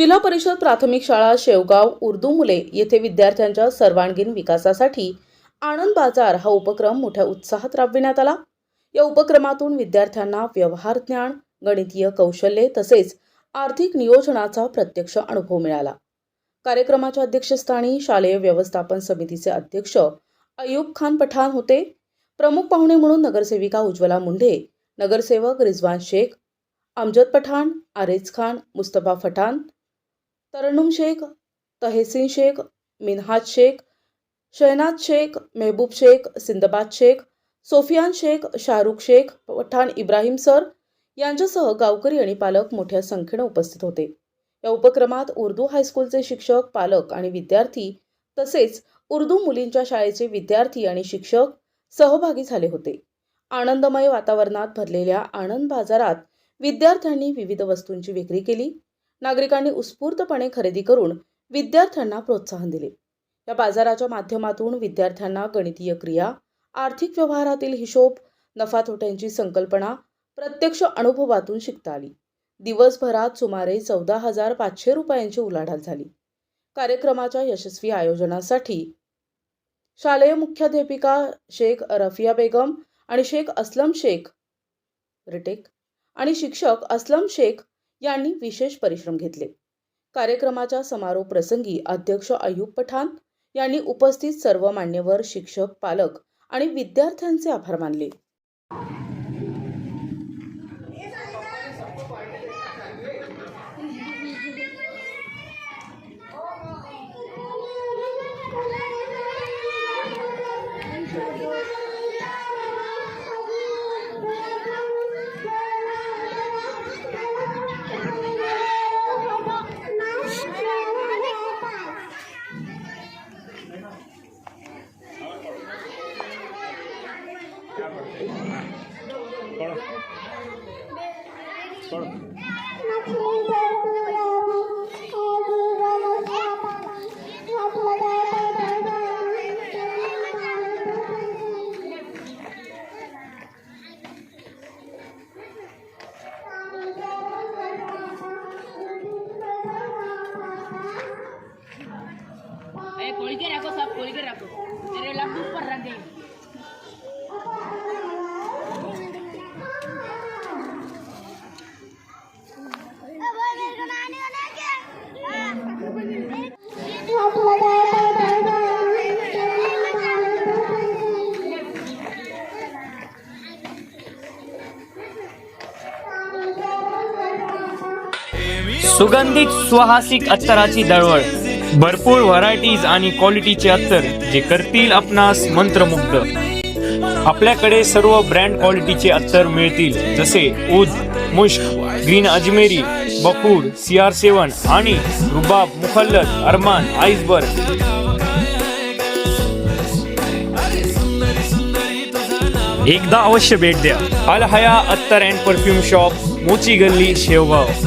जिल्हा परिषद प्राथमिक शाळा शेवगाव उर्दू मुले येथे विद्यार्थ्यांच्या सर्वांगीण विकासासाठी आनंद बाजार हा उपक्रम मोठ्या उत्साहात राबविण्यात आला। या उपक्रमातून विद्यार्थ्यांना व्यवहार ज्ञान, गणितीय कौशल्ये तसेच आर्थिक नियोजनाचा प्रत्यक्ष अनुभव मिळाला। कार्यक्रमाच्या अध्यक्षस्थानी शालेय व्यवस्थापन समितीचे अध्यक्ष अयूब खान पठाण होते। प्रमुख पाहुणे म्हणून नगरसेविका उज्ज्वला मुंढे, नगरसेवक रिजवान शेख, अमजद पठाण, आरेज खान, मुस्तफा पठाण, तरन्नुम शेख, तहसीन शेख, मिनहाज शेख, शहनाज शेख, महबूब शेख, सिंदबाद शेख, सोफियान शेख, शाहरुख शेख, पठाण इब्राहिम सर यांच्यासह गावकरी आणि पालक मोठ्या संख्येने उपस्थित होते। या उपक्रमात उर्दू हायस्कूलचे शिक्षक, पालक आणि विद्यार्थी तसेच उर्दू मुलींच्या शाळेचे विद्यार्थी आणि शिक्षक सहभागी झाले होते। आनंदमय वातावरणात भरलेल्या आनंद बाजारात विद्यार्थ्यांनी विविध वस्तूंची विक्री केली। नागरिकांनी उत्स्फूर्तपणे खरेदी करून विद्यार्थ्यांना प्रोत्साहन दिले। या बाजाराच्या माध्यमातून विद्यार्थ्यांना गणितीय क्रिया, आर्थिक व्यवहारातील हिशोब, नफा तोट्यांची संकल्पना प्रत्यक्ष अनुभवातून शिकता आली। दिवसभरात सुमारे 14,500 रुपयांची उलाढाल झाली। कार्यक्रमाच्या यशस्वी आयोजनासाठी शालेय मुख्याध्यापिका शेख रफिया बेगम आणि शेख असलम शेख आणि शिक्षक असलम शेख यांनी विशेष परिश्रम घेतले। कार्यक्रमाच्या समारोप प्रसंगी अध्यक्ष अयूब पठाण यांनी उपस्थित सर्व मान्यवर, शिक्षक, पालक आणि विद्यार्थ्यांचे आभार मानले। खोल के रखो, सब खोल के रखो, तेरे लैपटॉप पर रख दे। सुगंधित सुहासिक अत्तराची दळवळ, भरपूर व्हरायटीज आणि क्वालिटीचे अत्तर जे करतील आपणास मंत्रमुग्ध। आपल्याकडे सर्व ब्रँड क्वालिटीचे अत्तर मिळतील, जसे उद, मुश्क, ग्रीन अजमेरी, बखूर, CR7 आणि रुबाब, मुखल्लद, अरमान, आइसबर्ग। एकदा अवश्य भेट द्या। अल हया अत्तर अँड परफ्यूम शॉप, मोची गल्ली, शेवगाव।